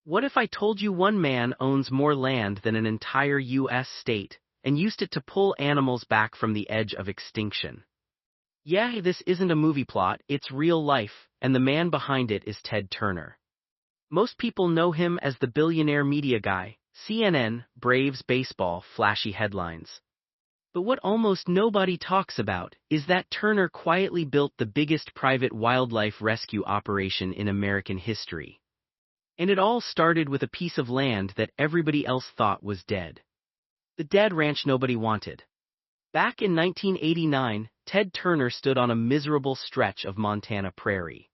What if I told you one man owns more land than an entire U.S. state, and used it to pull animals back from the edge of extinction? Yeah, this isn't a movie plot, it's real life, and the man behind it is Ted Turner. Most people know him as the billionaire media guy, CNN, Braves baseball, flashy headlines. But what almost nobody talks about is that Turner quietly built the biggest private wildlife rescue operation in American history. And it all started with a piece of land that everybody else thought was dead. The dead ranch nobody wanted. Back in 1989, Ted Turner stood on a miserable stretch of Montana prairie.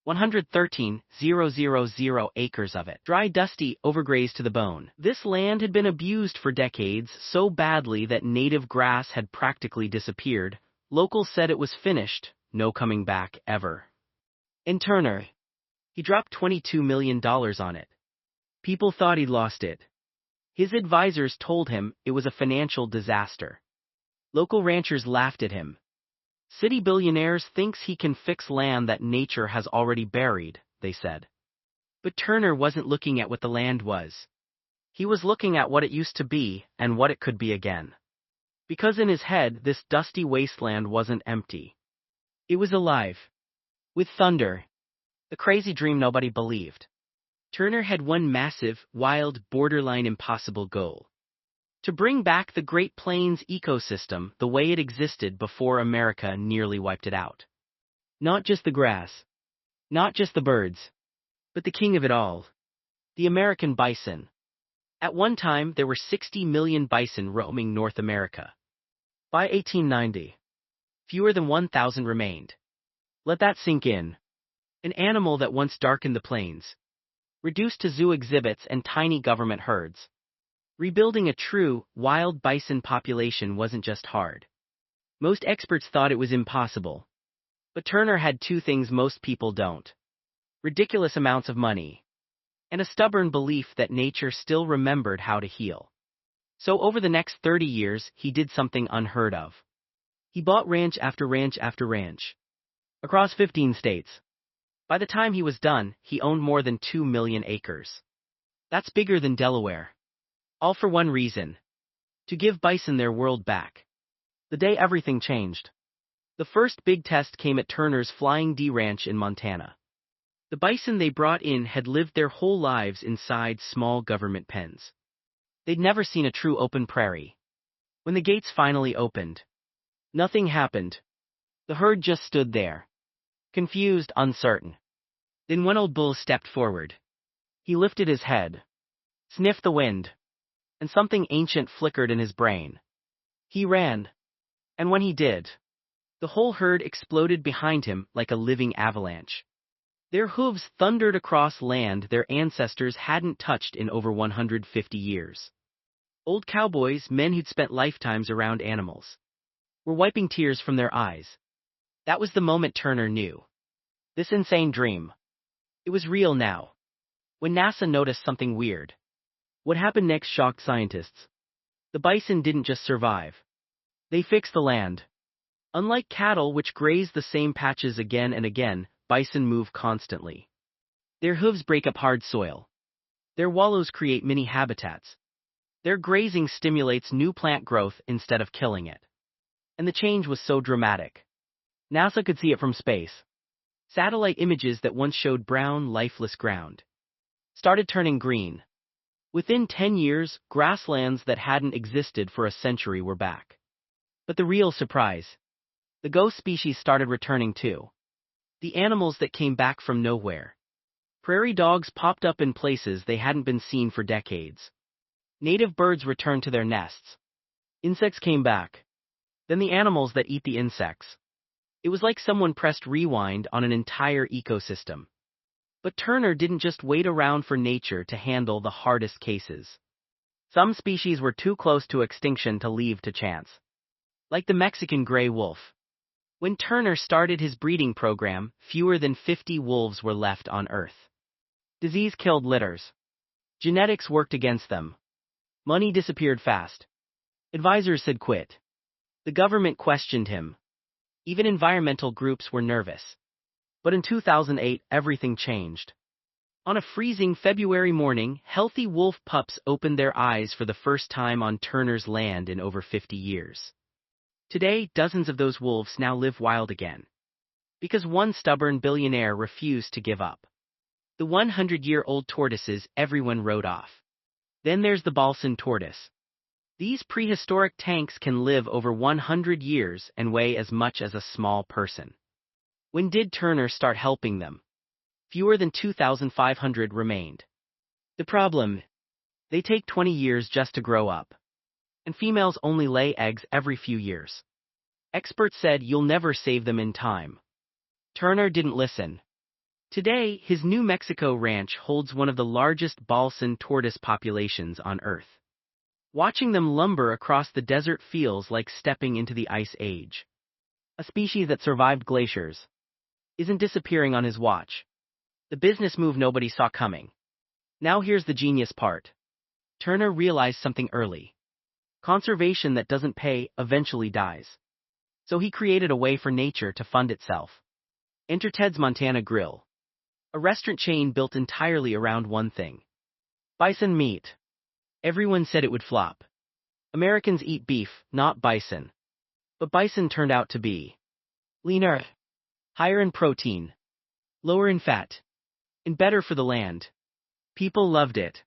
113,000 acres of it, dry, dusty, overgrazed to the bone. This land had been abused for decades so badly that native grass had practically disappeared. Locals said it was finished, no coming back ever. And Turner, he dropped $22 million on it. People thought he'd lost it. His advisors told him it was a financial disaster. Local ranchers laughed at him. City billionaires thinks he can fix land that nature has already buried, they said. But Turner wasn't looking at what the land was. He was looking at what it used to be and what it could be again. Because in his head, this dusty wasteland wasn't empty. It was alive. With thunder. The crazy dream nobody believed. Turner had one massive, wild, borderline impossible goal. To bring back the Great Plains ecosystem the way it existed before America nearly wiped it out. Not just the grass. Not just the birds. But the king of it all. The American bison. At one time there were 60 million bison roaming North America. By 1890, fewer than 1,000 remained. Let that sink in. An animal that once darkened the plains. Reduced to zoo exhibits and tiny government herds. Rebuilding a true, wild bison population wasn't just hard. Most experts thought it was impossible. But Turner had two things most people don't. Ridiculous amounts of money. And a stubborn belief that nature still remembered how to heal. So over the next 30 years, he did something unheard of. He bought ranch after ranch after ranch. Across 15 states. By the time he was done, he owned more than 2 million acres. That's bigger than Delaware. All for one reason. To give bison their world back. The day everything changed. The first big test came at Turner's Flying D Ranch in Montana. The bison they brought in had lived their whole lives inside small government pens. They'd never seen a true open prairie. When the gates finally opened, nothing happened. The herd just stood there. Confused, uncertain. Then one old bull stepped forward. He lifted his head. Sniffed the wind. And something ancient flickered in his brain. He ran. And when he did, the whole herd exploded behind him like a living avalanche. Their hooves thundered across land their ancestors hadn't touched in over 150 years. Old cowboys, men who'd spent lifetimes around animals, were wiping tears from their eyes. That was the moment Turner knew. This insane dream. It was real now. When NASA noticed something weird. What happened next shocked scientists. The bison didn't just survive. They fixed the land. Unlike cattle which graze the same patches again and again, bison move constantly. Their hooves break up hard soil. Their wallows create mini habitats. Their grazing stimulates new plant growth instead of killing it. And the change was so dramatic. NASA could see it from space. Satellite images that once showed brown, lifeless ground started turning green. Within 10 years, grasslands that hadn't existed for a century were back. But the real surprise. The ghost species started returning too. The animals that came back from nowhere. Prairie dogs popped up in places they hadn't been seen for decades. Native birds returned to their nests. Insects came back. Then the animals that eat the insects. It was like someone pressed rewind on an entire ecosystem. But Turner didn't just wait around for nature to handle the hardest cases. Some species were too close to extinction to leave to chance. Like the Mexican gray wolf. When Turner started his breeding program, fewer than 50 wolves were left on Earth. Disease killed litters. Genetics worked against them. Money disappeared fast. Advisors said quit. The government questioned him. Even environmental groups were nervous. But in 2008, everything changed. On a freezing February morning, healthy wolf pups opened their eyes for the first time on Turner's land in over 50 years. Today, dozens of those wolves now live wild again. Because one stubborn billionaire refused to give up. The 100-year-old tortoises everyone wrote off. Then there's the Bolson tortoise. These prehistoric tanks can live over 100 years and weigh as much as a small person. When did Turner start helping them? Fewer than 2,500 remained. The problem? They take 20 years just to grow up. And females only lay eggs every few years. Experts said you'll never save them in time. Turner didn't listen. Today, his New Mexico ranch holds one of the largest Bolson tortoise populations on Earth. Watching them lumber across the desert feels like stepping into the Ice Age. A species that survived glaciers isn't disappearing on his watch. The business move nobody saw coming. Now here's the genius part. Turner realized something early. Conservation that doesn't pay eventually dies. So he created a way for nature to fund itself. Enter Ted's Montana Grill. A restaurant chain built entirely around one thing. Bison meat. Everyone said it would flop. Americans eat beef, not bison. But bison turned out to be leaner, higher in protein, lower in fat, and better for the land. People loved it.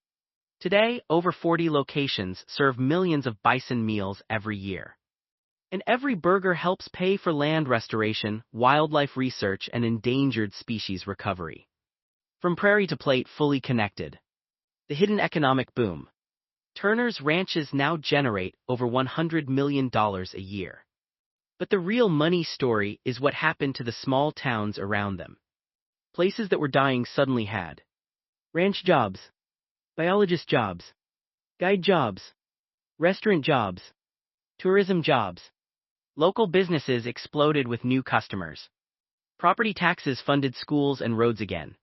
Today, over 40 locations serve millions of bison meals every year. And every burger helps pay for land restoration, wildlife research, and endangered species recovery. From prairie to plate, fully connected. The hidden economic boom. Turner's ranches now generate over $100 million a year. But the real money story is what happened to the small towns around them. Places that were dying suddenly had ranch jobs, biologist jobs, guide jobs, restaurant jobs, tourism jobs. Local businesses exploded with new customers. Property taxes funded schools and roads again.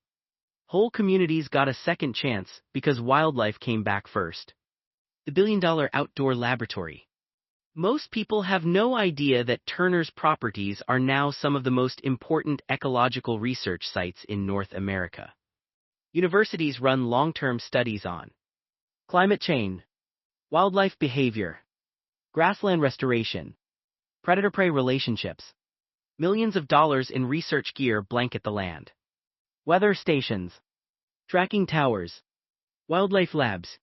Whole communities got a second chance because wildlife came back first. The billion-dollar outdoor laboratory. Most people have no idea that Turner's properties are now some of the most important ecological research sites in North America. Universities run long-term studies on climate change, wildlife behavior, grassland restoration, predator-prey relationships. Millions of dollars in research gear blanket the land. Weather stations, tracking towers, wildlife labs.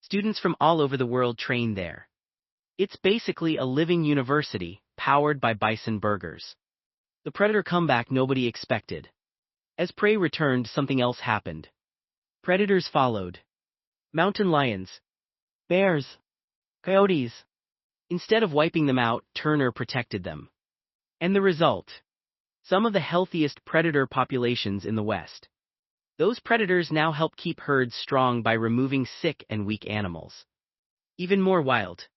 Students from all over the world train there. It's basically a living university, powered by bison burgers. The predator comeback nobody expected. As prey returned, something else happened. Predators followed. Mountain lions, bears, coyotes. Instead of wiping them out, Turner protected them. And the result? Some of the healthiest predator populations in the West. Those predators now help keep herds strong by removing sick and weak animals. Even more wild.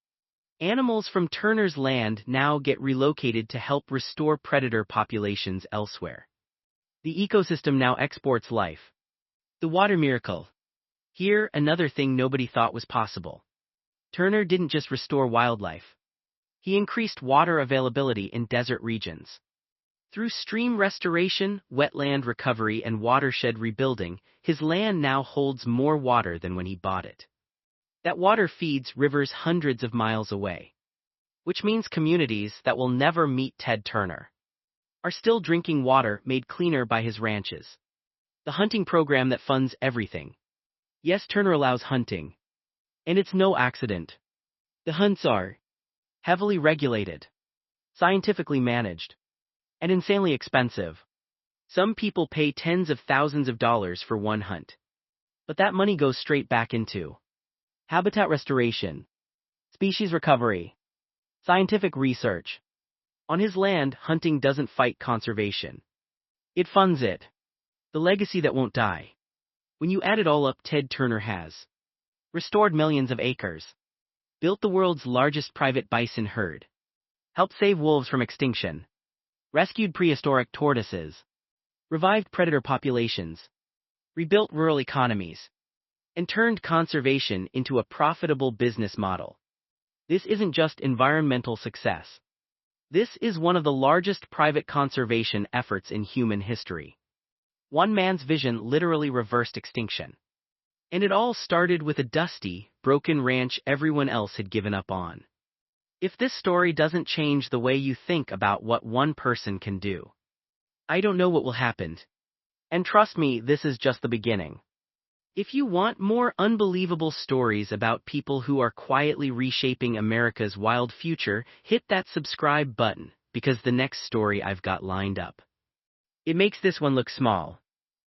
Animals from Turner's land now get relocated to help restore predator populations elsewhere. The ecosystem now exports life. The water miracle. Here, another thing nobody thought was possible. Turner didn't just restore wildlife. He increased water availability in desert regions. Through stream restoration, wetland recovery, and watershed rebuilding, his land now holds more water than when he bought it. That water feeds rivers hundreds of miles away. Which means communities that will never meet Ted Turner are still drinking water made cleaner by his ranches. The hunting program that funds everything. Yes, Turner allows hunting. And it's no accident. The hunts are heavily regulated, scientifically managed, and insanely expensive. Some people pay tens of thousands of dollars for one hunt. But that money goes straight back into habitat restoration, species recovery, scientific research. On his land, hunting doesn't fight conservation. It funds it. The legacy that won't die. When you add it all up, Ted Turner has restored millions of acres, built the world's largest private bison herd, helped save wolves from extinction, rescued prehistoric tortoises, revived predator populations, rebuilt rural economies, and turned conservation into a profitable business model. This isn't just environmental success. This is one of the largest private conservation efforts in human history. One man's vision literally reversed extinction. And it all started with a dusty, broken ranch everyone else had given up on. If this story doesn't change the way you think about what one person can do, I don't know what will happen. And trust me, this is just the beginning. If you want more unbelievable stories about people who are quietly reshaping America's wild future, hit that subscribe button, because the next story I've got lined up, it makes this one look small,